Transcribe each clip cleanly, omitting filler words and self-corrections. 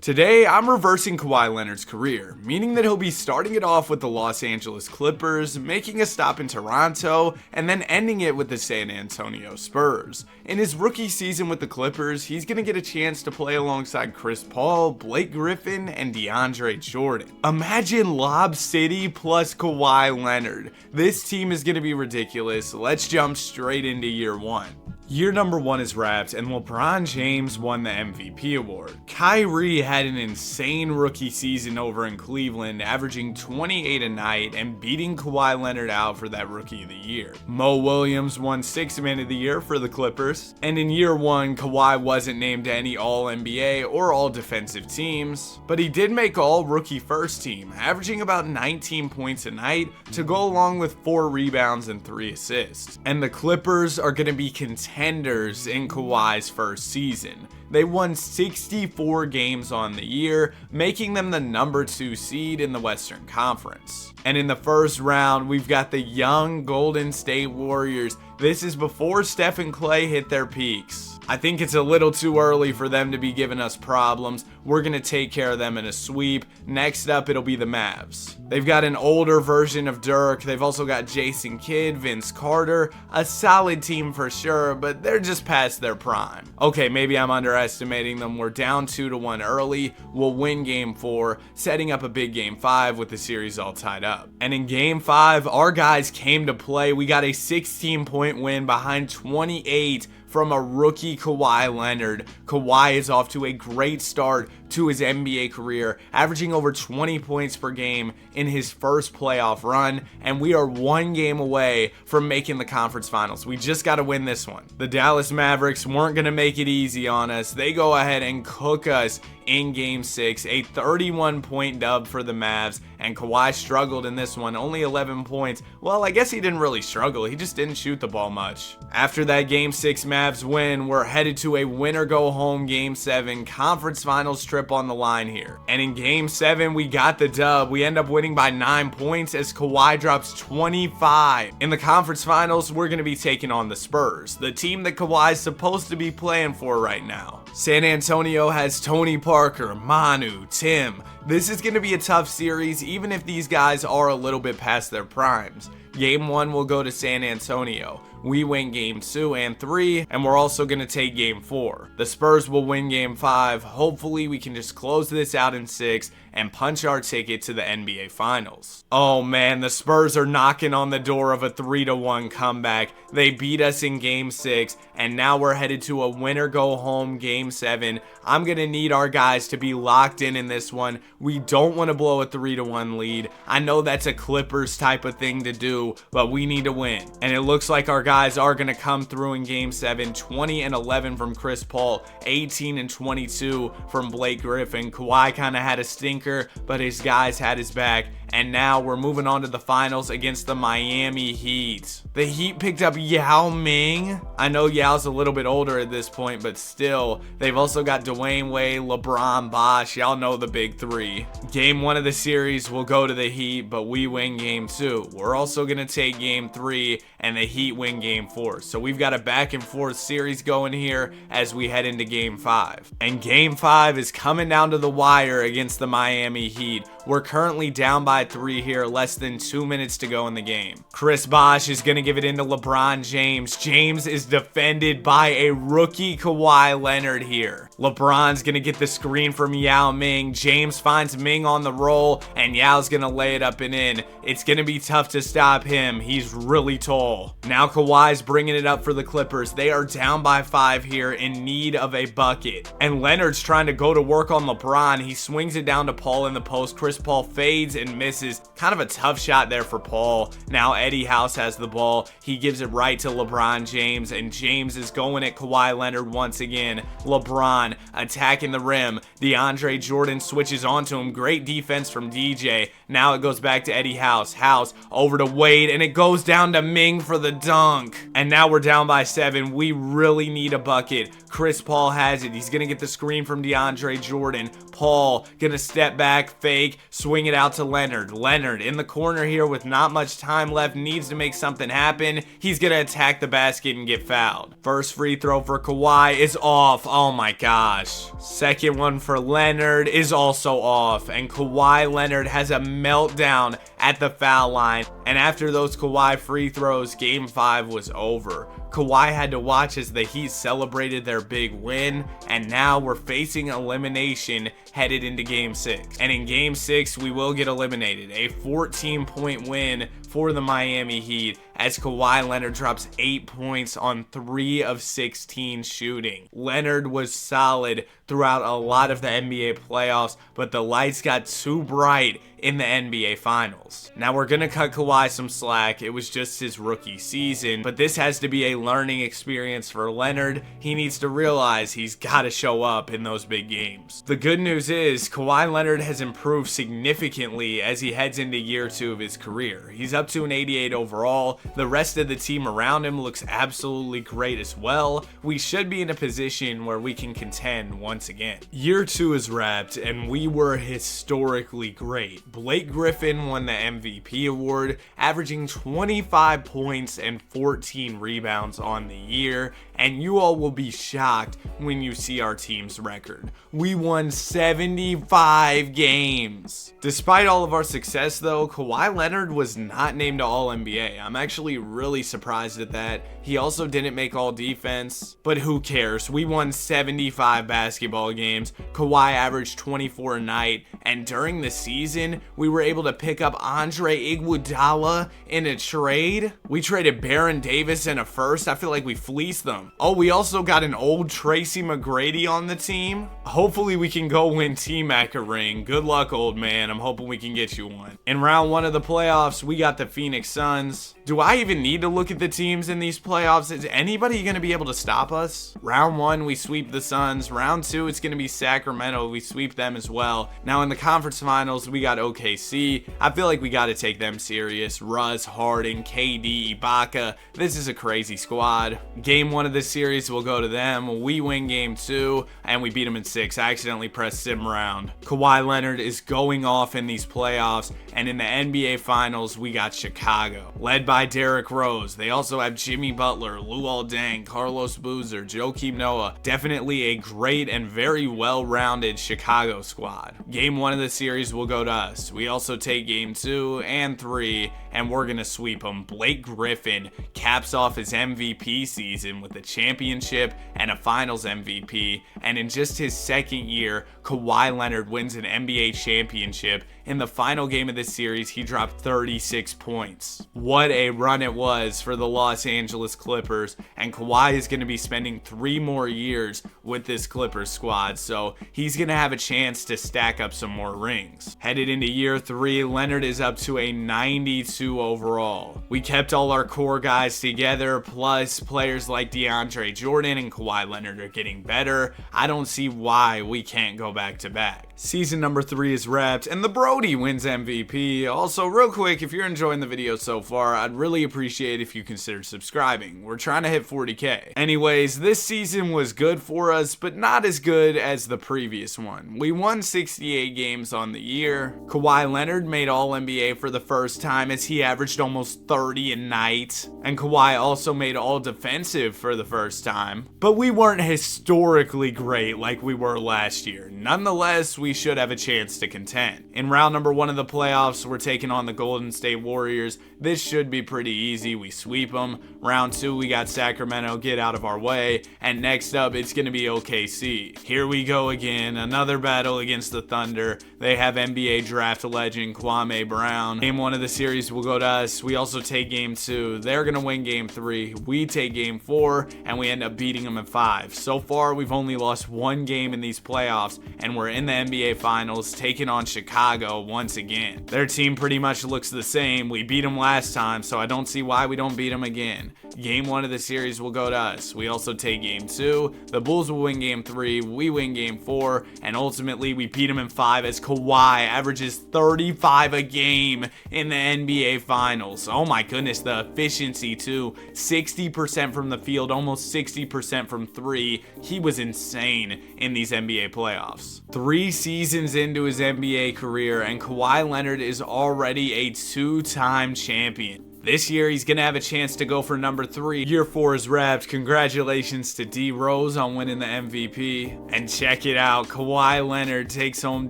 Today, I'm reversing Kawhi Leonard's career, meaning that he'll be starting it off with the Los Angeles Clippers, making a stop in Toronto, and then ending it with the San Antonio Spurs. In his rookie season with the Clippers, he's going to get a chance to play alongside Chris Paul, Blake Griffin, and DeAndre Jordan. Imagine Lob City plus Kawhi Leonard. This team is going to be ridiculous. Let's jump straight into year one. Year number one is wrapped, and LeBron James won the MVP award. Kyrie had an insane rookie season over in Cleveland, averaging 28 a night and beating Kawhi Leonard out for that Rookie of the Year. Mo Williams won Sixth Man of the Year for the Clippers, and in year one, Kawhi wasn't named to any All-NBA or All-Defensive teams, but he did make All-Rookie First Team, averaging about 19 points a night to go along with 4 rebounds and 3 assists. And the Clippers are going to be contenders in Kawhi's first season. They won 64 games on the year, making them the number 2 seed in the Western Conference. And in the first round, we've got the young Golden State Warriors. This is before Steph and Clay hit their peaks. I think it's a little too early for them to be giving us problems. We're going to take care of them in a sweep. Next up, it'll be the Mavs. They've got an older version of Dirk. They've also got Jason Kidd, Vince Carter. A solid team for sure, but they're just past their prime. Okay, maybe I'm underestimating them. We're down 2-1 early. We'll win game 4, setting up a big game 5 with the series all tied up. And in game 5, our guys came to play. We got a 16-point win behind 28 from a rookie Kawhi Leonard. Kawhi is off to a great start to his NBA career, averaging over 20 points per game in his first playoff run, and we are 1 game away from making the conference finals. We just got to win this one. The Dallas Mavericks weren't going to make it easy on us. They go ahead and cook us in game 6, a 31-point dub for the Mavs, and Kawhi struggled in this one, only 11 points. Well, I guess he didn't really struggle, he just didn't shoot the ball much. After that game 6 Mavs win, we're headed to a winner-go-home game 7 conference finals trip on the line here. And in game 7, we got the dub. We end up winning by 9 points as Kawhi drops 25. In the conference finals, we're going to be taking on the Spurs, the team that Kawhi's supposed to be playing for right now. San Antonio has Tony Parker, Manu, Tim. This is going to be a tough series, even if these guys are a little bit past their primes. Game 1 will go to San Antonio. We win game 2 and 3, and we're also going to take game 4. The Spurs will win game 5. Hopefully we can just close this out in 6 and punch our ticket to the NBA Finals. Oh man, the Spurs are knocking on the door of a 3-1 comeback. They beat us in game 6, and now we're headed to a winner-go-home game 7. I'm going to need our guys to be locked in this one. We don't want to blow a 3-1 lead. I know that's a Clippers type of thing to do, but we need to win. And it looks like our guys are going to come through in game 7. 20 and 11 from Chris Paul, 18 and 22 from Blake Griffin. Kawhi kind of had a stinker, but his guys had his back. And now we're moving on to the finals against the Miami Heat. The Heat picked up Yao Ming. I know Yao's a little bit older at this point, but still, they've also got Dwayne Wade, LeBron, Bosh. Y'all know the big 3. Game 1 of the series will go to the Heat, but we win game 2. We're also going to take game 3, and the Heat win game 4. So we've got a back and forth series going here as we head into game 5. And game 5 is coming down to the wire against the Miami Heat. We're currently down by 3 here, less than 2 minutes to go in the game. Chris Bosh is going to give it into LeBron James. James is defended by a rookie Kawhi Leonard here. LeBron's going to get the screen from Yao Ming. James finds Ming on the roll, and Yao's going to lay it up and in. It's going to be tough to stop him. He's really tall. Now Kawhi's bringing it up for the Clippers. They are down by 5 here, in need of a bucket. And Leonard's trying to go to work on LeBron. He swings it down to Paul in the post. Chris Paul fades and misses. Kind of a tough shot there for Paul. Now Eddie House has the ball. He gives it right to LeBron James, and James is going at Kawhi Leonard once again. LeBron attacking the rim. DeAndre Jordan switches onto him. Great defense from DJ. Now it goes back to Eddie House. House over to Wade, and it goes down to Ming for the dunk. And now we're down by 7. We really need a bucket. Chris Paul has it. He's going to get the screen from DeAndre Jordan. Paul going to step back, fake, swing it out to Leonard. Leonard in the corner here with not much time left, needs to make something happen. He's going to attack the basket and get fouled. First free throw for Kawhi is off. Oh my God. gosh. Second one for Leonard is also off, and Kawhi Leonard has a meltdown at the foul line. And after those Kawhi free throws, game 5 was over. Kawhi had to watch as the Heat celebrated their big win, and now we're facing elimination headed into game 6. And in game 6, we will get eliminated. A 14-point win for the Miami Heat as Kawhi Leonard drops 8 points on 3 of 16 shooting. Leonard was solid throughout a lot of the NBA playoffs, but the lights got too bright in the NBA Finals. Now we're gonna cut Kawhi some slack. It was just his rookie season, but this has to be a learning experience for Leonard. He needs to realize he's gotta show up in those big games. The good news is Kawhi Leonard has improved significantly as he heads into year 2 of his career. He's up to an 88 overall. The rest of the team around him looks absolutely great as well. We should be in a position where we can contend once again. Year 2 is wrapped, and we were historically great. Blake Griffin won the MVP award, averaging 25 points and 14 rebounds on the year, and you all will be shocked when you see our team's record. We won 75 games. Despite all of our success though, Kawhi Leonard was not named to All-NBA. I'm actually really surprised at that. He also didn't make All-Defense, but who cares? We won 75 basketball games. Kawhi averaged 24 a night, and during the season, we were able to pick up Andre Iguodala in a trade. We traded Baron Davis in a first. I feel like we fleeced them. Oh, we also got an old Tracy McGrady on the team. Hopefully we can go win T-Mac a ring. Good luck, old man. I'm hoping we can get you one. In round 1 of the playoffs, we got the Phoenix Suns. Do I even need to look at the teams in these playoffs? Is anybody going to be able to stop us? Round 1, we sweep the Suns. Round 2, it's going to be Sacramento. We sweep them as well. Now in the conference finals, we got OKC. I feel like we got to take them serious. Russ, Harden, KD, Ibaka. This is a crazy squad. Game 1 of this series will go to them. We win game 2, and we beat them in 6. I accidentally pressed sim round. Kawhi Leonard is going off in these playoffs, and in the NBA Finals, we got Chicago, led by Derrick Rose. They also have Jimmy Butler, Luol Deng, Carlos Boozer, Joakim Noah. Definitely a great and very well-rounded Chicago squad. Game 1 of the series will go to us. We also take game 2 and 3, and we're gonna sweep them. Blake Griffin caps off his MVP season with a championship and a Finals MVP, and in just his second year, Kawhi Leonard wins an NBA championship. In the final game of this series, he dropped 36 points. What a run it was for the Los Angeles Clippers, and Kawhi is going to be spending 3 more years with this Clippers squad, so he's going to have a chance to stack up some more rings. Headed into year 3, Leonard is up to a 92 overall. We kept all our core guys together, plus players like DeAndre Jordan and Kawhi Leonard are getting better. I don't see why we can't go back to back. Season number 3 is wrapped, and the Brody wins MVP. Also, real quick, if you're enjoying the video so far, I'd really appreciate if you consider subscribing. We're trying to hit 40K. Anyways, this season was good for us, but not as good as the previous one. We won 68 games on the year. Kawhi Leonard made All-NBA for the first time as he averaged almost 30 a night. And Kawhi also made All-Defensive for the first time. But we weren't historically great like we were last year. Nonetheless, we should have a chance to contend. In round number 1 of the playoffs, we're taking on the Golden State Warriors. This should be pretty easy. We sweep them. Round 2, we got Sacramento. Get out of our way. And next up, it's going to be OKC. Here we go again. Another battle against the Thunder. They have NBA draft legend Kwame Brown. Game 1 of the series will go to us. We also take game 2. They're going to win game 3. We take game 4, and we end up beating them in 5. So far, we've only lost 1 game in these playoffs, and we're in the NBA Finals taking on Chicago once again. Their team pretty much looks the same. We beat them last time, so I don't see why we don't beat them again. Game 1 of the series will go to us. We also take game 2. The Bulls will win game 3. We win game 4, and ultimately we beat them in 5 as Kawhi averages 35 a game in the NBA Finals. Oh my goodness, the efficiency too. 60% from the field, almost 60% from 3. He was insane in these NBA playoffs. 3 seasons into his NBA career, and Kawhi Leonard is already a 2-time champion. This year, he's going to have a chance to go for number 3. Year 4 is wrapped. Congratulations to D Rose on winning the MVP. And check it out, Kawhi Leonard takes home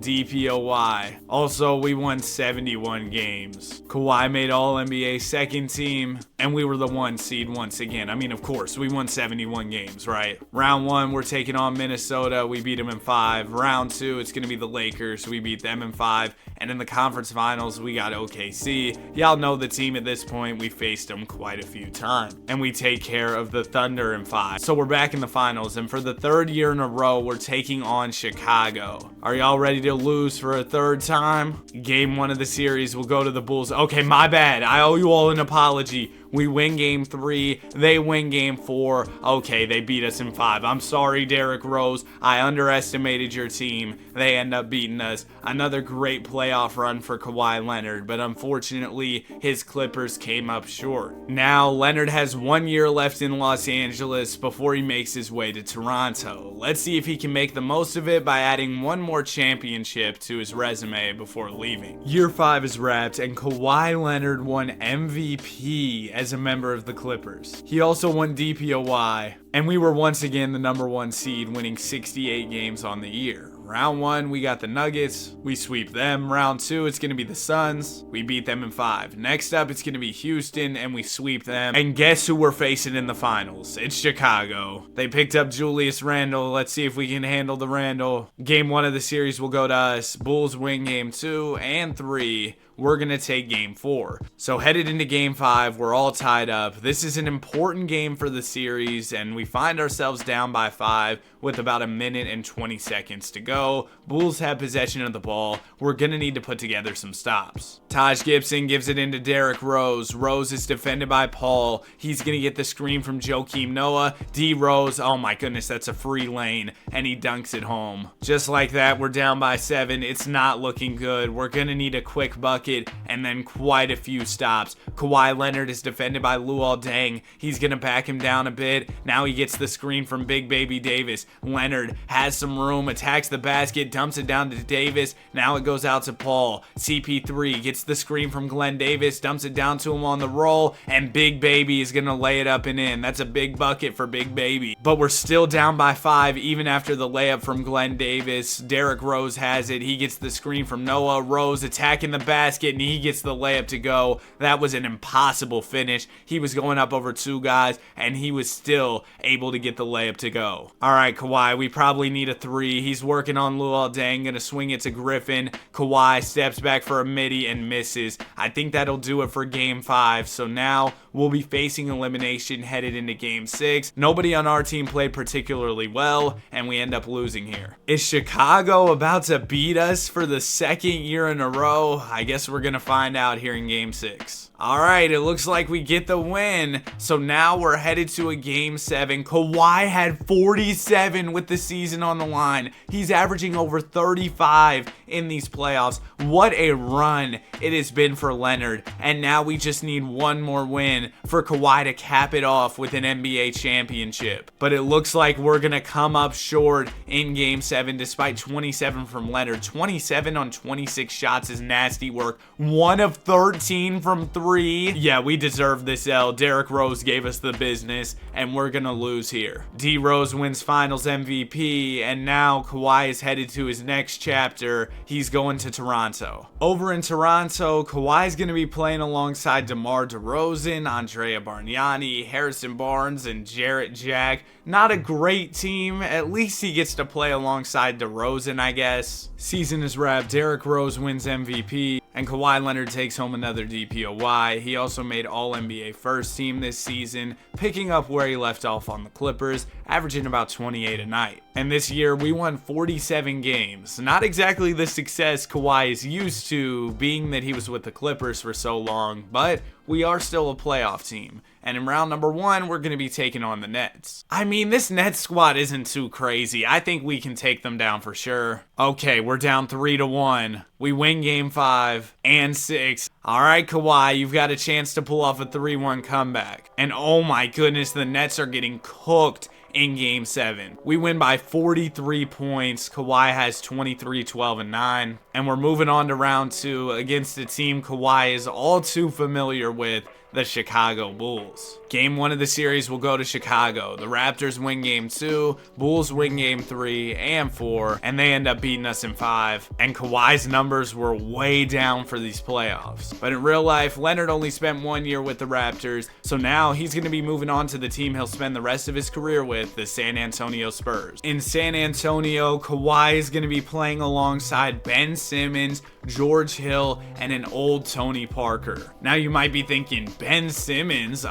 DPOY. Also, we won 71 games. Kawhi made All-NBA second team, and we were the 1 seed once again. I mean, of course, we won 71 games, right? Round 1, we're taking on Minnesota. We beat them in 5. Round 2, it's going to be the Lakers. We beat them in 5. And in the conference finals, we got OKC. Y'all know the team at this point. We faced them quite a few times. And we take care of the Thunder in 5. So we're back in the finals. And for the 3rd year in a row, we're taking on Chicago. Are y'all ready to lose for a 3rd time? Game 1 of the series will go to the Bulls. Okay, my bad. I owe you all an apology. We win game 3. They win game 4. Okay, they beat us in 5. I'm sorry, Derrick Rose. I underestimated your team. They end up beating us. Another great playoff run for Kawhi Leonard, but unfortunately, his Clippers came up short. Now, Leonard has 1 year left in Los Angeles before he makes his way to Toronto. Let's see if he can make the most of it by adding 1 more championship to his resume before leaving. Year 5 is wrapped, and Kawhi Leonard won MVP as a member of the Clippers. He also won DPOY, and we were once again the number 1 seed, winning 68 games on the year. Round 1, we got the Nuggets. We sweep them. Round 2, it's going to be the Suns. We beat them in 5. Next up, it's going to be Houston, and we sweep them. And guess who we're facing in the finals? It's Chicago. They picked up Julius Randle. Let's see if we can handle the Randle. Game 1 of the series will go to us. Bulls win game 2 and 3. We're going to take game 4. So headed into game 5, we're all tied up. This is an important game for the series, and we find ourselves down by 5 with about 1 minute and 20 seconds to go. Bulls have possession of the ball. We're going to need to put together some stops. Taj Gibson gives it into Derrick Rose. Rose is defended by Paul. He's going to get the screen from Joakim Noah. D Rose, oh my goodness, that's a free lane, and he dunks it home. Just like that, we're down by 7. It's not looking good. We're going to need a quick bucket and then quite a few stops. Kawhi Leonard is defended by Luol Deng. He's going to back him down a bit. Now he gets the screen from Big Baby Davis. Leonard has some room, attacks the basket, dumps it down to Davis. Now it goes out to Paul. CP3 gets the screen from Glenn Davis, dumps it down to him on the roll, and Big Baby is going to lay it up and in. That's a big bucket for Big Baby. But we're still down by 5 even after the layup from Glenn Davis. Derrick Rose has it. He gets the screen from Noah. Rose attacking the basket, and he gets the layup to go. That was an impossible finish. He was going up over 2 guys, and he was still able to get the layup to go. All right, Kawhi, we probably need a 3. He's working on Luol Deng, gonna swing it to Griffin. Kawhi steps back for a midi and misses. I think that'll do it for game 5. So now we'll be facing elimination headed into game 6. Nobody on our team played particularly well, and we end up losing here. Is Chicago about to beat us for the 2nd year in a row? I guess we're gonna find out here in game 6. Alright, it looks like we get the win. So now we're headed to a game 7. Kawhi had 47 with the season on the line. He's averaging over 35 in these playoffs. What a run it has been for Leonard. And now we just need 1 more win for Kawhi to cap it off with an NBA championship. But it looks like we're going to come up short in game 7 despite 27 from Leonard. 27 on 26 shots is nasty work. 1 of 13 from 3. Yeah, we deserve this L. Derrick Rose gave us the business, and we're gonna lose here. D Rose wins Finals MVP, and now Kawhi is headed to his next chapter. He's going to Toronto. Over in Toronto, Kawhi's gonna be playing alongside DeMar DeRozan, Andrea Bargnani, Harrison Barnes, and Jarrett Jack. Not a great team. At least he gets to play alongside DeRozan, I guess. Season is wrapped. Derrick Rose wins MVP, and Kawhi Leonard takes home another DPOY. He also made All-NBA first team this season, picking up where he left off on the Clippers, averaging about 28 a night. And this year, we won 47 games. Not exactly the success Kawhi is used to, being that he was with the Clippers for so long, but we are still a playoff team. And in round number 1, we're going to be taking on the Nets. I mean, this Nets squad isn't too crazy. I think we can take them down for sure. Okay, we're down 3-1. We win game 5 and 6. All right, Kawhi, you've got a chance to pull off a 3-1 comeback. And oh my goodness, the Nets are getting cooked in game 7. We win by 43 points. Kawhi has 23, 12, and 9. And we're moving on to round 2 against a team Kawhi is all too familiar with, the Chicago Bulls. Game 1 of the series will go to Chicago. The Raptors win game 2, Bulls win game 3 and 4, and they end up beating us in 5. And Kawhi's numbers were way down for these playoffs. But in real life, Leonard only spent 1 year with the Raptors, so now he's going to be moving on to the team he'll spend the rest of his career with, the San Antonio Spurs. In San Antonio, Kawhi is going to be playing alongside Ben Simmons, George Hill, and an old Tony Parker. Now you might be thinking, Ben Simmons,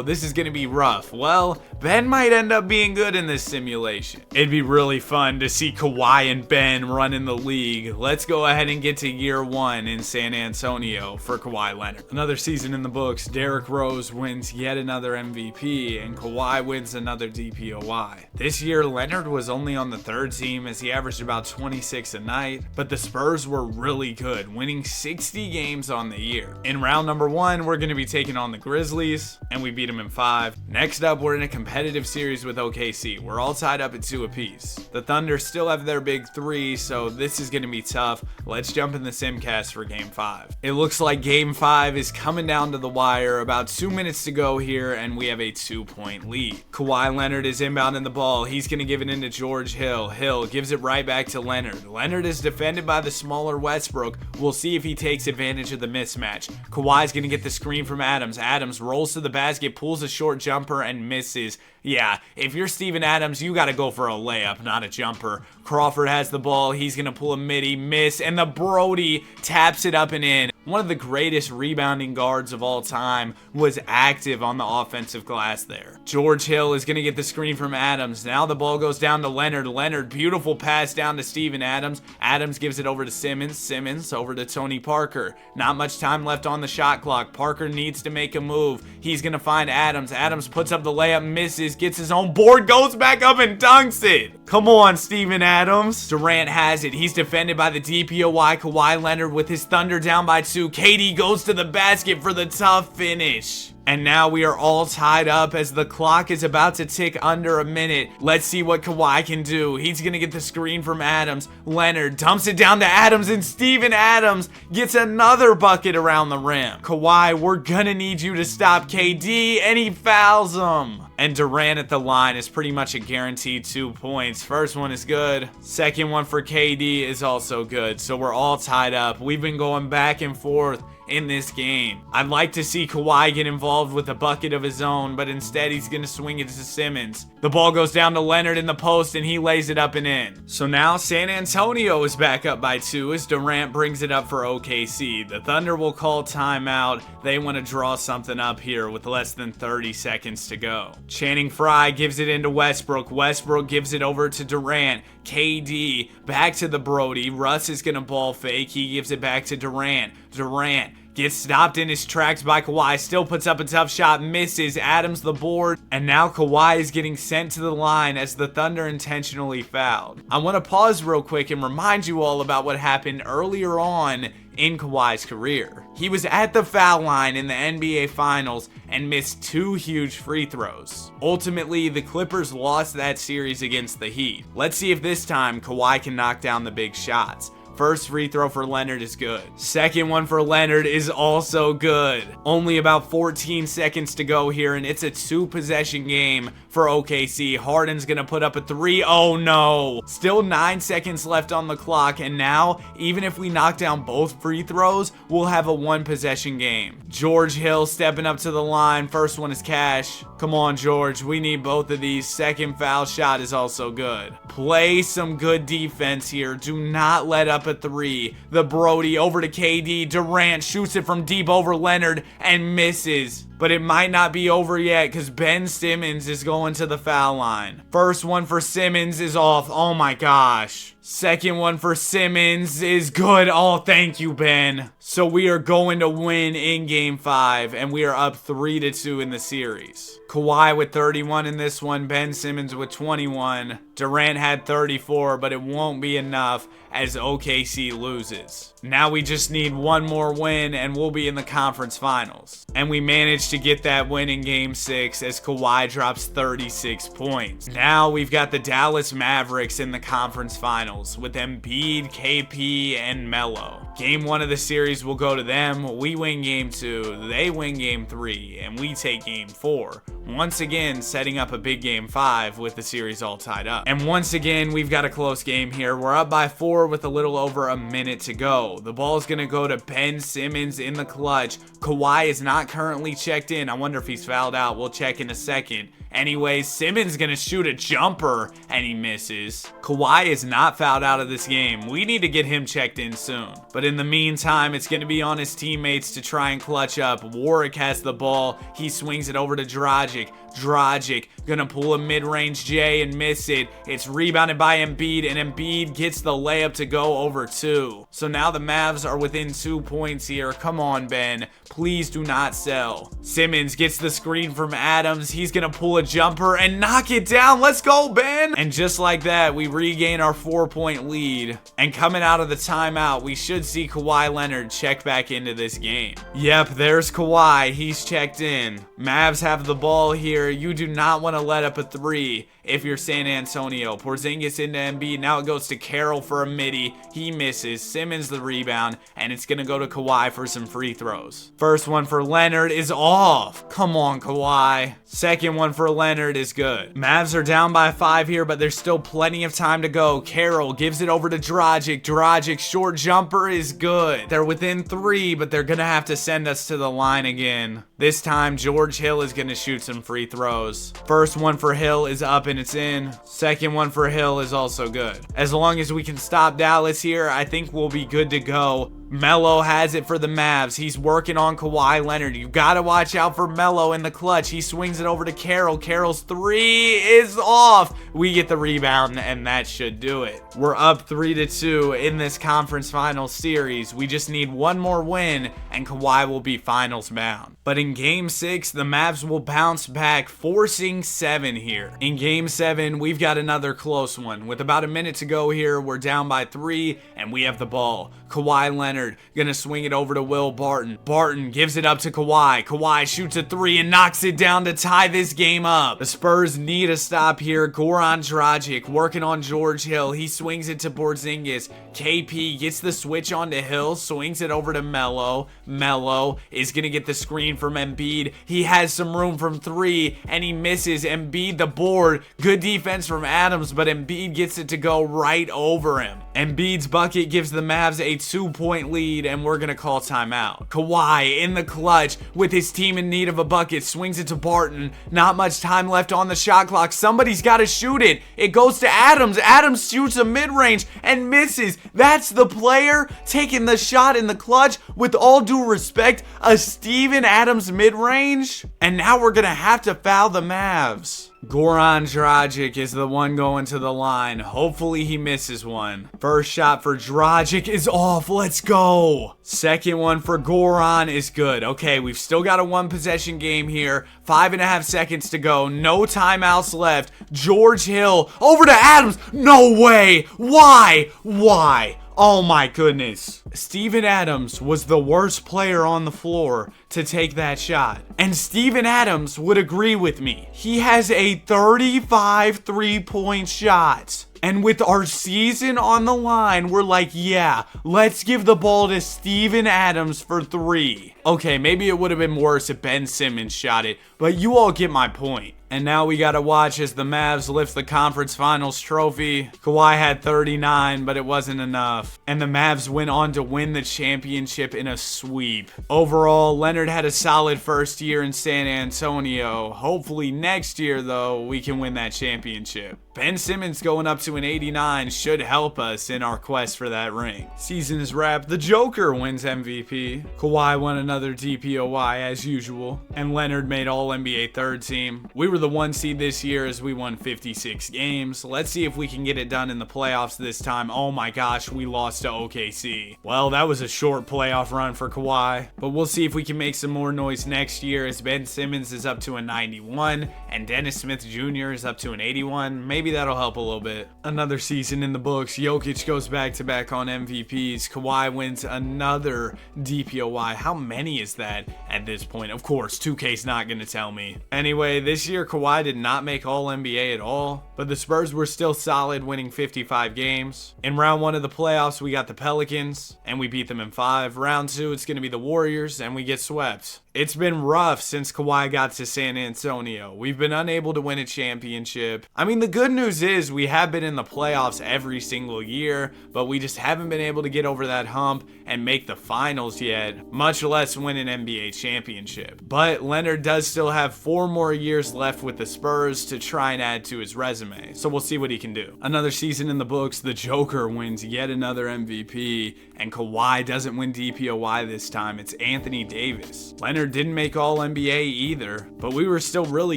this is gonna be rough. Well, Ben might end up being good in this simulation. It'd be really fun to see Kawhi and Ben run in the league. Let's go ahead and get to year 1 in San Antonio for Kawhi Leonard. Another season in the books, Derrick Rose wins yet another MVP, and Kawhi wins another DPOY. This year, Leonard was only on the 3rd team as he averaged about 26 a night, but the Spurs were really good, winning 60 games on the year. In round number 1, we're going to be taking on the Grizzlies, and we beat them in 5. Next up, we're in a competitive series with OKC. We're all tied up at 2 apiece. The Thunder still have their big 3, so this is going to be tough. Let's jump in the Simcast for game 5. It looks like game 5 is coming down to the wire. About 2 minutes to go here, and we have a 2-point lead. Kawhi Leonard is inbounding the ball. He's going to give it into George Hill. Hill gives it right back to Leonard. Leonard is defended by the smaller Westbrook. We'll see if he takes advantage of the mismatch. Kawhi's going to get the screen from Adams. Adams rolls to the basket, pulls a short jumper, and misses. Yeah, if you're Steven Adams, you got to go for a layup, not a jumper. Crawford has the ball. He's going to pull a midi, miss, and the Brody taps it up and in. One of the greatest rebounding guards of all time was active on the offensive glass there. George Hill is going to get the screen from Adams. Now the ball goes down to Leonard. Leonard, beautiful pass down to Steven Adams. Adams gives it over to Simmons. Simmons over to Tony Parker. Not much time left on the shot clock. Parker needs to make a move. He's going to find Adams. Adams puts up the layup, misses, gets his own board, goes back up and dunks it. Come on, Steven Adams. Durant has it. He's defended by the DPOY. Kawhi Leonard with his Thunder down by 2. KD goes to the basket for the tough finish. And now we are all tied up as the clock is about to tick under a minute. Let's see what Kawhi can do. He's going to get the screen from Adams. Leonard dumps it down to Adams, and Steven Adams gets another bucket around the rim. Kawhi, we're going to need you to stop KD, and he fouls him. And Durant at the line is pretty much a guaranteed 2 points. First one is good. Second one for KD is also good. So we're all tied up. We've been going back and forth in this game. I'd like to see Kawhi get involved with a bucket of his own, but instead he's going to swing it to Simmons. The ball goes down to Leonard in the post, and he lays it up and in. So now San Antonio is back up by 2 as Durant brings it up for OKC. The Thunder will call timeout. They want to draw something up here with less than 30 seconds to go. Channing Frye gives it into Westbrook. Westbrook gives it over to Durant. KD back to the Brody. Russ is going to ball fake. He gives it back to Durant. Durant gets stopped in his tracks by Kawhi, still puts up a tough shot, misses. Adams the board, and now Kawhi is getting sent to the line as the Thunder intentionally fouled. I want to pause real quick and remind you all about what happened earlier on in Kawhi's career. He was at the foul line in the NBA Finals and missed 2 huge free throws. Ultimately, the Clippers lost that series against the Heat. Let's see if this time Kawhi can knock down the big shots. First free throw for Leonard is good. Second one for Leonard is also good. Only about 14 seconds to go here, and it's a 2-possession game for OKC. Harden's gonna put up a 3. Oh no. Still 9 seconds left on the clock, and now, even if we knock down both free throws, we'll have a 1-possession game. George Hill stepping up to the line. First one is cash. Come on, George. We need both of these. Second foul shot is also good. Play some good defense here. Do not let up a 3. The Brody over to KD. Durant shoots it from deep over Leonard and misses. But it might not be over yet because Ben Simmons is going to the foul line. First one for Simmons is off. Oh my gosh. Second one for Simmons is good. Oh, thank you, Ben. So we are going to win in game 5, and we are up 3-2 in the series. Kawhi with 31 in this one. Ben Simmons with 21. Durant had 34, but it won't be enough as OKC loses. Now we just need one more win, and we'll be in the conference finals. And we managed to get that win in game 6 as Kawhi drops 36 points. Now we've got the Dallas Mavericks in the conference finals. finals with Embiid, KP, and Melo. Game 1 of the series will go to them. We win game 2, they win game 3, and we take game 4. Once again, setting up a big game 5 with the series all tied up. And once again, we've got a close game here. We're up by 4 with a little over a minute to go. The ball's gonna go to Ben Simmons in the clutch. Kawhi is not currently checked in. I wonder if he's fouled out. We'll check in a second. Anyways, Simmons gonna shoot a jumper and he misses. Kawhi is not fouled out of this game. We need to get him checked in soon. But in the meantime, it's gonna be on his teammates to try and clutch up. Warwick has the ball. He swings it over to Dragic. Dragic gonna pull a mid-range J and miss it. It's rebounded by Embiid, and Embiid gets the layup to go over 2. So now the Mavs are within 2 points here. Come on, Ben. Please do not sell. Simmons gets the screen from Adams. He's gonna pull a jumper and knock it down. Let's go, Ben. And just like that, we regain our 4-point lead. And coming out of the timeout, we should see Kawhi Leonard check back into this game. Yep, there's Kawhi. He's checked in. Mavs have the ball here. You do not want to let up a 3 if you're San Antonio. Porzingis into Embiid. Now it goes to Carroll for a midi. He misses. Simmons the rebound, and it's going to go to Kawhi for some free throws. First one for Leonard is off. Come on, Kawhi. Second one for Leonard is good. Mavs are down by 5 here, but there's still plenty of time to go. Carroll gives it over to Dragic. Dragic's short jumper is good. They're within 3, but they're going to have to send us to the line again. This time, George Hill is going to shoot some free throws. First one for Hill is up and it's in. Second one for Hill is also good. As long as we can stop Dallas here, I think we'll be good to go. Melo has it for the Mavs. He's working on Kawhi Leonard. You gotta watch out for Melo in the clutch. He swings it over to Carroll. Carroll's 3 is off. We get the rebound, and that should do it. We're up 3-2 in this conference finals series. We just need one more win, and Kawhi will be finals bound. But in game 6, the Mavs will bounce back, forcing 7 here. In game 7, we've got another close one. With about a minute to go here, we're down by 3, and we have the ball. Kawhi Leonard gonna swing it over to Will Barton. Barton gives it up to Kawhi. Kawhi shoots a 3 and knocks it down to tie this game up. The Spurs need a stop here. Goran Dragic working on George Hill. He swings it to Porzingis. KP gets the switch onto Hill, swings it over to Melo. Melo is gonna get the screen from Embiid. He has some room from 3 and he misses. Embiid the board. Good defense from Adams, but Embiid gets it to go right over him. Embiid's bucket gives the Mavs a 2-point lead, and we're gonna call timeout. Kawhi in the clutch with his team in need of a bucket, swings it to Barton. Not much time left on the shot clock. Somebody's got to shoot it. It goes to Adams. Adams shoots a mid-range and misses. That's the player taking the shot in the clutch. With all due respect, a Steven Adams mid-range. And now we're gonna have to foul the Mavs. Goran Dragic is the one going to the line. Hopefully he misses one. First shot for Dragic is off. Let's go. Second one for Goran is good. Okay, we've still got a 1-possession game here. 5.5 seconds to go. No timeouts left. George Hill over to Adams. No way. Why? Why? Oh my goodness. Steven Adams was the worst player on the floor to take that shot. And Steven Adams would agree with me. He has a 35 3-point shot. And with our season on the line, we're like, yeah, let's give the ball to Steven Adams for 3. Okay, maybe it would have been worse if Ben Simmons shot it, but you all get my point. And now we gotta watch as the Mavs lift the conference finals trophy. Kawhi had 39, but it wasn't enough. And the Mavs went on to win the championship in a sweep. Overall, Leonard had a solid first year in San Antonio. Hopefully next year, though, we can win that championship. Ben Simmons going up to an 89 should help us in our quest for that ring. Season is wrapped. The Joker wins MVP. Kawhi won another DPOY as usual. And Leonard made All-NBA third team. We were the 1 seed this year as we won 56 games. Let's see if we can get it done in the playoffs this time. Oh my gosh, we lost to OKC. Well, that was a short playoff run for Kawhi. But we'll see if we can make some more noise next year as Ben Simmons is up to a 91 and Dennis Smith Jr. is up to an 81. Maybe that'll help a little bit. Another season in the books. Jokic goes back-to-back on MVPs. Kawhi wins another DPOY. How many is that at this point? Of course, 2K's not going to tell me. Anyway, this year Kawhi did not make All-NBA at all, but the Spurs were still solid, winning 55 games. In round 1 of the playoffs, we got the Pelicans, and we beat them in 5. Round 2, it's going to be the Warriors, and we get swept. It's been rough since Kawhi got to San Antonio. We've been unable to win a championship. I mean, the good news is we have been in the playoffs every single year, but we just haven't been able to get over that hump and make the finals yet, much less win an NBA championship. But Leonard does still have 4 more years left with the Spurs to try and add to his resume, so we'll see what he can do. Another season in the books, the Joker wins yet another MVP, and Kawhi doesn't win DPOY this time. It's Anthony Davis. Leonard didn't make All-NBA either, but we were still really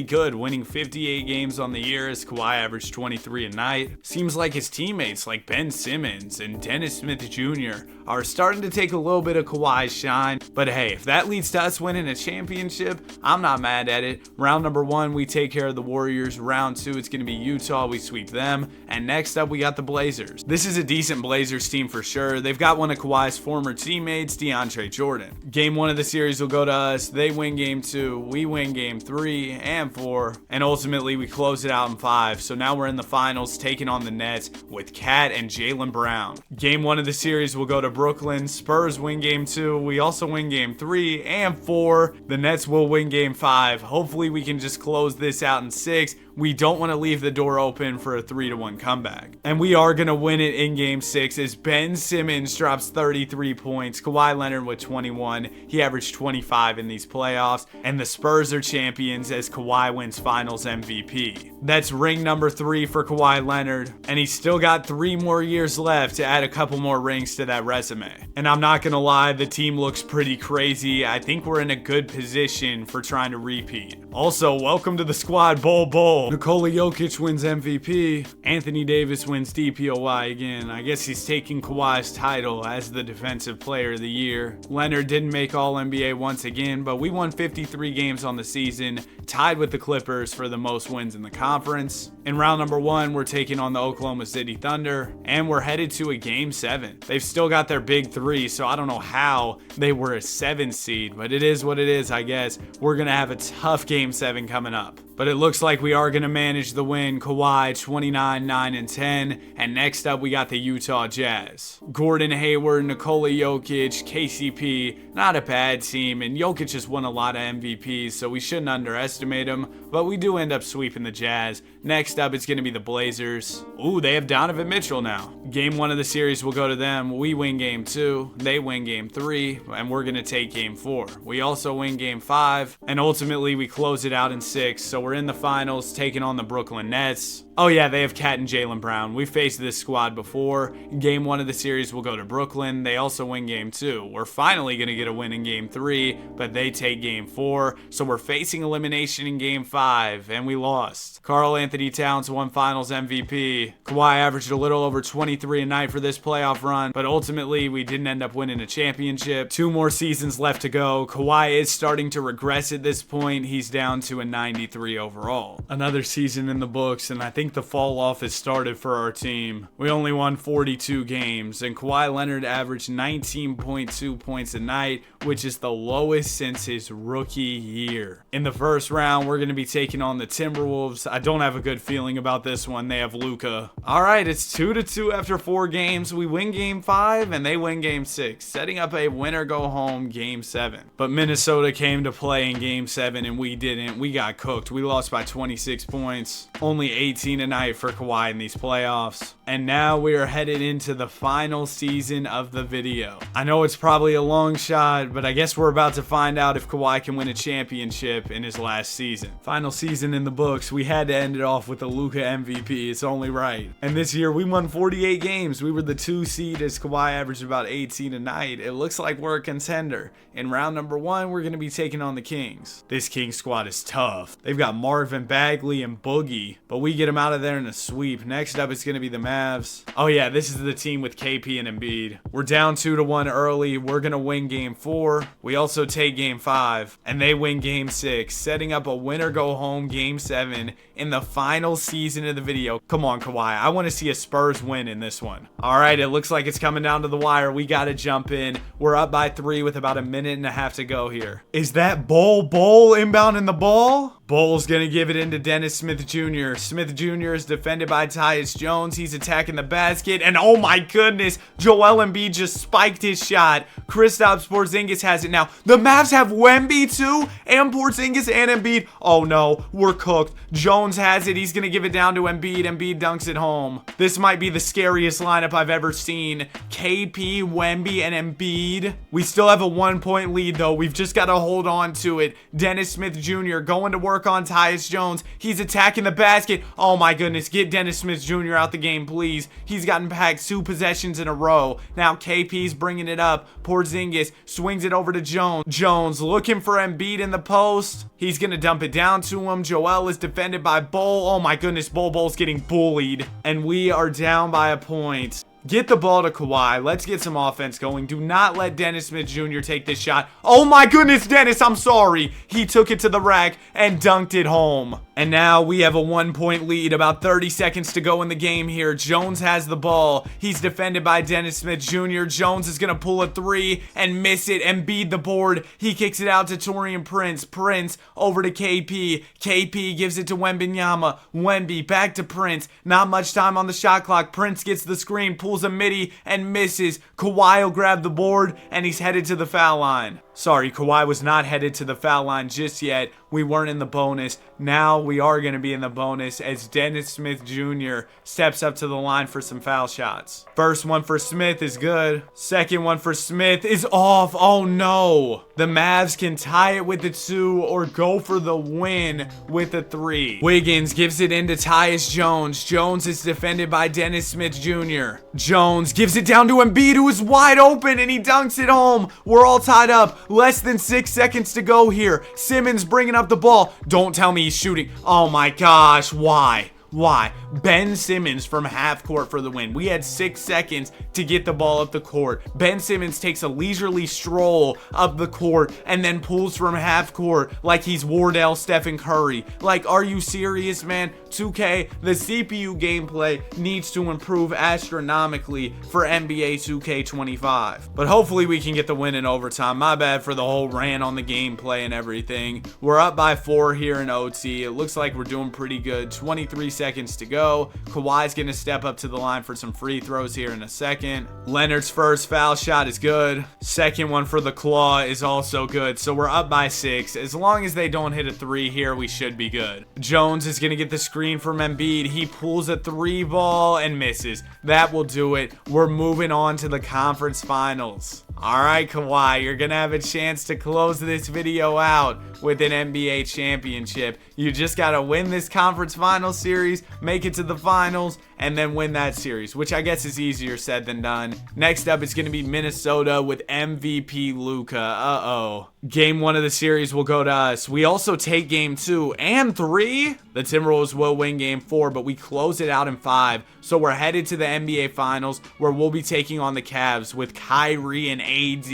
good, winning 58 games on the year as Kawhi averaged 23 a night. Seems like his teammates like Ben Simmons and Dennis Smith Jr. are starting to take a little bit of Kawhi's shine, but hey, if that leads to us winning a championship, I'm not mad at it. Round number 1, we take care of the Warriors. Round 2, it's going to be Utah. We sweep them, and next up, we got the Blazers. This is a decent Blazers team for sure. They've got one of Kawhi's former teammates, DeAndre Jordan. Game 1 of the series will go to us. They win game 2, we win game 3 and 4, and ultimately we close it out in 5. So now we're in the finals, taking on the Nets with Cat and Jaylen Brown. Game 1 of the series will go to Brooklyn. Spurs win game 2, we also win game 3 and 4. The Nets will win game 5. Hopefully we can just close this out in 6. We don't want to leave the door open for a 3-1 comeback. And we are going to win it in game 6 as Ben Simmons drops 33 points. Kawhi Leonard with 21. He averaged 25 in these playoffs. And the Spurs are champions as Kawhi wins finals MVP. That's ring number 3 for Kawhi Leonard. And he's still got 3 more years left to add a couple more rings to that resume. And I'm not going to lie, the team looks pretty crazy. I think we're in a good position for trying to repeat. Also, welcome to the squad, Bull. Nikola Jokic wins MVP. Anthony Davis wins DPOY again. I guess he's taking Kawhi's title as the Defensive Player of the Year. Leonard didn't make All-NBA once again, but we won 53 games on the season, tied with the Clippers for the most wins in the conference. In round number 1, we're taking on the Oklahoma City Thunder, and we're headed to a game 7. They've still got their big 3, so I don't know how they were a 7 seed, but it is what it is, I guess. We're going to have a tough game 7 coming up. But it looks like we are going to manage the win. Kawhi 29, 9, and 10. And next up, we got the Utah Jazz. Gordon Hayward, Nikola Jokic, KCP, not a bad team. And Jokic just won a lot of MVPs, so we shouldn't underestimate him. But we do end up sweeping the Jazz. Next up, it's going to be the Blazers. Ooh, they have Donovan Mitchell now. Game 1 of the series will go to them. We win game 2. They win game 3. And we're going to take game 4. We also win game 5. And ultimately, we close it out in 6. So we're in the finals, taking on the Brooklyn Nets. Oh yeah, they have Cat and Jaylen Brown. We faced this squad before. Game 1 of the series will go to Brooklyn. They also win game 2. We're finally going to get a win in game 3, but they take game 4. So we're facing elimination in game 5, and we lost. Karl Anthony Towns won finals MVP. Kawhi averaged a little over 23 a night for this playoff run, but ultimately we didn't end up winning a championship. 2 more seasons left to go. Kawhi is starting to regress at this point. He's down to a 93 overall. Another season in the books, and I think the fall off has started for our team. We only won 42 games, and Kawhi Leonard averaged 19.2 points a night, which is the lowest since his rookie year. In the first round, we're going to be taking on the Timberwolves. I don't have a good feeling about this one. They have Luka. All right, it's 2-2 after 4 games. We win game 5, and they win game 6, setting up a winner-go-home game 7. But Minnesota came to play in game 7, and we didn't. We got cooked. We lost by 26 points. Only 18 a night for Kawhi in these playoffs. And now we are headed into the final season of the video. I know it's probably a long shot, but I guess we're about to find out if Kawhi can win a championship in his last season. Final season in the books. We had to end it off with a Luka MVP. It's only right. And this year we won 48 games. We were the 2 seed as Kawhi averaged about 18 a night. It looks like we're a contender. In round number 1, we're going to be taking on the Kings. This Kings squad is tough. They've got Marvin Bagley and Boogie, but we get them out of there in a sweep. Next up, it's going to be the Mavs. Oh yeah, this is the team with KP and Embiid. We're down 2-1 early. We're going to win game 4. We also take game 5, and they win game 6, setting up a winner-go-home game 7 in the final season of the video. Come on, Kawhi. I want to see a Spurs win in this one. All right, it looks like it's coming down to the wire. We got to jump in. We're up by 3 with about a minute and a half to go here. Is that Bull inbound in the ball? Bull's gonna give it into Dennis Smith Jr. Smith Jr. is defended by Tyus Jones. He's attacking the basket, and oh my goodness, Joel Embiid just spiked his shot. Kristaps Porzingis has it now. The Mavs have Wemby too, and Porzingis and Embiid. Oh no, we're cooked. Jones has it. He's gonna give it down to Embiid. Embiid dunks it home. This might be the scariest lineup I've ever seen. KP, Wemby, and Embiid. We still have a 1-point lead though. We've just got to hold on to it. Dennis Smith Jr. going to work on Tyus Jones. He's attacking the basket. Oh my goodness, get Dennis Smith Jr. out the game, please. He's gotten packed 2 possessions in a row. Now KP's bringing it up. Porzingis swings it over to Jones. Jones looking for Embiid in the post. He's going to dump it down to him. Joel is defended by Bull. Oh my goodness, Bull's getting bullied. And we are down by a point. Get the ball to Kawhi. Let's get some offense going. Do not let Dennis Smith Jr. take this shot. Oh my goodness, Dennis, I'm sorry. He took it to the rack and dunked it home. And now we have a 1-point lead. About 30 seconds to go in the game here. Jones has the ball. He's defended by Dennis Smith Jr. Jones is going to pull a 3 and miss it and beat the board. He kicks it out to Taurean Prince. Prince over to KP. KP gives it to Wembanyama. Wemby back to Prince. Not much time on the shot clock. Prince gets the screen, pulls a midi and misses. Kawhi will grab the board and he's headed to the foul line. Sorry, Kawhi was not headed to the foul line just yet. We weren't in the bonus. Now we are going to be in the bonus as Dennis Smith Jr. steps up to the line for some foul shots. First one for Smith is good. Second one for Smith is off. Oh no. The Mavs can tie it with a 2 or go for the win with a 3. Wiggins gives it into Tyus Jones. Jones is defended by Dennis Smith Jr. Jones gives it down to Embiid, who is wide open, and he dunks it home. We're all tied up. Less than 6 seconds to go here. Simmons bringing up the ball. Don't tell me he's shooting. Oh my gosh, why? Why? Ben Simmons from half court for the win. We had 6 seconds to get the ball up the court. Ben Simmons takes a leisurely stroll up the court and then pulls from half court like he's Wardell Stephen Curry. Like, are you serious, man? 2K, the CPU gameplay needs to improve astronomically for NBA 2K25. But hopefully we can get the win in overtime. My bad for the whole rant on the gameplay and everything. We're up by 4 here in OT. It looks like we're doing pretty good. 23 seconds to go. Kawhi's going to step up to the line for some free throws here in a second. Leonard's first foul shot is good. Second one for the Claw is also good. So we're up by 6. As long as they don't hit a 3 here, we should be good. Jones is going to get the screen from Embiid. He pulls a 3 ball and misses. That will do it. We're moving on to the conference finals. Alright, Kawhi, you're going to have a chance to close this video out with an NBA championship. You just got to win this conference finals series, make it to the finals, and then win that series, which I guess is easier said than done. Next up is going to be Minnesota with MVP Luka. Uh-oh. Game 1 of the series will go to us. We also take game 2 and 3. The Timberwolves will win game 4, but we close it out in 5. So we're headed to the NBA Finals, where we'll be taking on the Cavs with Kyrie and AD.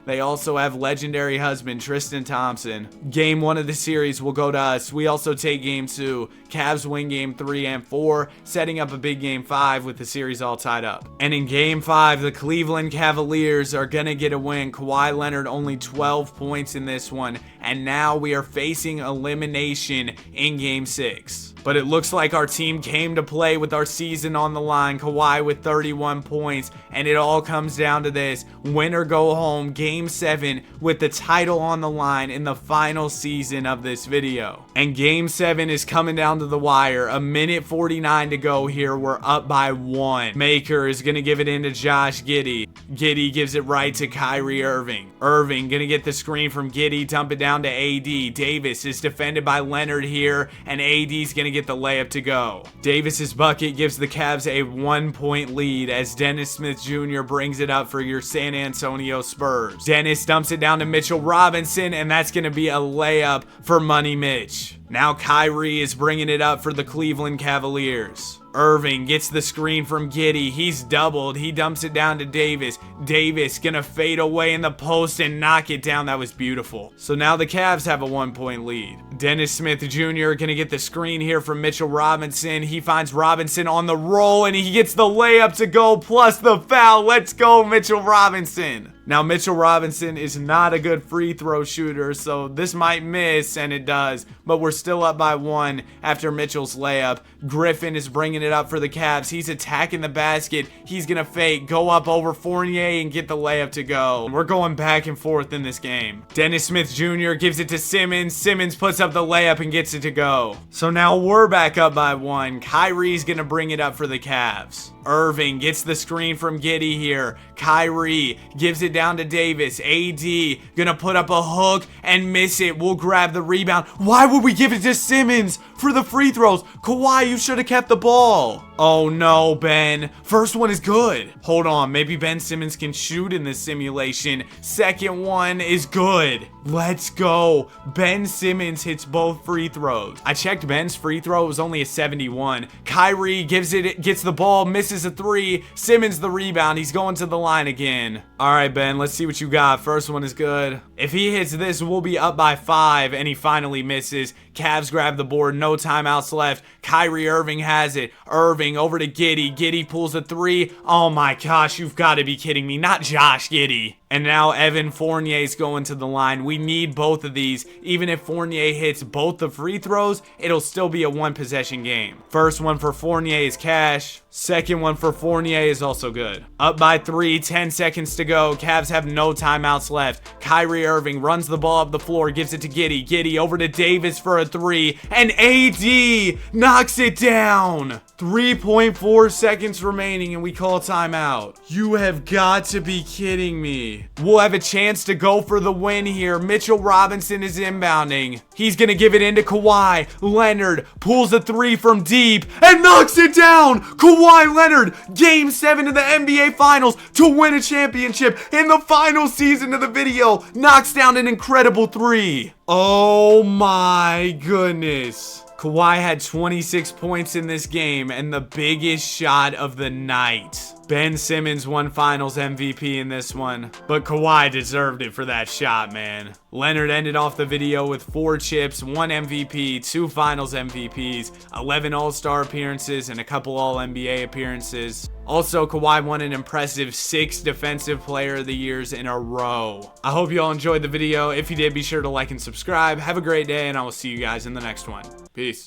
They also have legendary husband Tristan Thompson. Game 1 of the series will go to us. We also take game 2. Cavs win game 3 and 4, setting up a big game 5 with the series all tied up. And in game 5, the Cleveland Cavaliers are gonna get a win. Kawhi Leonard only 12 points in this one, and now we are facing elimination in game 6. But it looks like our team came to play with our season on the line. Kawhi with 31 points, and it all comes down to this: win or go home, game 7 with the title on the line in the final season of this video. And game 7 is coming down to the wire. A minute 49 to go here. We're up by 1. Maker is gonna give it into Josh Giddey. Giddey gives it right to Kyrie Irving. Irving gonna get the screen from Giddey, dump it down to AD. Davis is defended by Leonard here, and AD's gonna get the layup to go. Davis's bucket gives the Cavs a 1-point lead as Dennis Smith Jr. brings it up for your San Antonio Spurs. Dennis dumps it down to Mitchell Robinson, and that's gonna be a layup for Money Mitch. Now Kyrie is bringing it up for the Cleveland Cavaliers. Irving gets the screen from Giddey. He's doubled. He dumps it down to Davis. Davis gonna fade away in the post and knock it down. That was beautiful. So now the Cavs have a 1-point lead. Dennis Smith Jr. gonna get the screen here from Mitchell Robinson. He finds Robinson on the roll, and he gets the layup to go plus the foul. Let's go, Mitchell Robinson. Now, Mitchell Robinson is not a good free throw shooter, so this might miss, and it does. But we're still up by 1 after Mitchell's layup. Griffin is bringing it up for the Cavs. He's attacking the basket. He's going to fake, go up over Fournier, and get the layup to go. We're going back and forth in this game. Dennis Smith Jr. gives it to Simmons. Simmons puts up the layup and gets it to go. So now we're back up by 1. Kyrie's going to bring it up for the Cavs. Irving gets the screen from Giddey here. Kyrie gives it down to Davis. AD gonna put up a hook and miss it. We'll grab the rebound. Why would we give it to Simmons for the free throws? Kawhi, you should have kept the ball. Oh no, Ben. First one is good. Hold on, maybe Ben Simmons can shoot in this simulation. Second one is good. Let's go. Ben Simmons hits both free throws. I checked Ben's free throw. It was only a 71. Kyrie gets the ball, misses a 3. Simmons the rebound. He's going to the line again. All right, Ben, let's see what you got. First one is good. If he hits this, we'll be up by 5, and he finally misses. Cavs grab the board. No timeouts left. Kyrie Irving has it. Irving over to Giddey. Giddey pulls a 3. Oh my gosh, you've got to be kidding me. Not Josh Giddey. And now Evan Fournier's going to the line. We need both of these. Even if Fournier hits both the free throws, it'll still be a 1-possession game. First one for Fournier is cash. Second one for Fournier is also good. Up by 3, 10 seconds to go. Cavs have no timeouts left. Kyrie Irving runs the ball up the floor, gives it to Giddey. Giddey over to Davis for a 3. And AD knocks it down. 3.4 seconds remaining and we call timeout. You have got to be kidding me. We'll have a chance to go for the win here. Mitchell Robinson is inbounding. He's going to give it into Kawhi. Leonard pulls a 3 from deep and knocks it down. Kawhi Leonard, Game 7 of the NBA Finals to win a championship in the final season of the video. Knocks down an incredible 3. Oh my goodness. Kawhi had 26 points in this game and the biggest shot of the night. Ben Simmons won Finals MVP in this one, but Kawhi deserved it for that shot, man. Leonard ended off the video with 4 chips, 1 MVP, 2 Finals MVPs, 11 All-Star appearances, and a couple All-NBA appearances. Also, Kawhi won an impressive 6 Defensive Player of the Years in a row. I hope you all enjoyed the video. If you did, be sure to like and subscribe. Have a great day, and I will see you guys in the next one. Peace.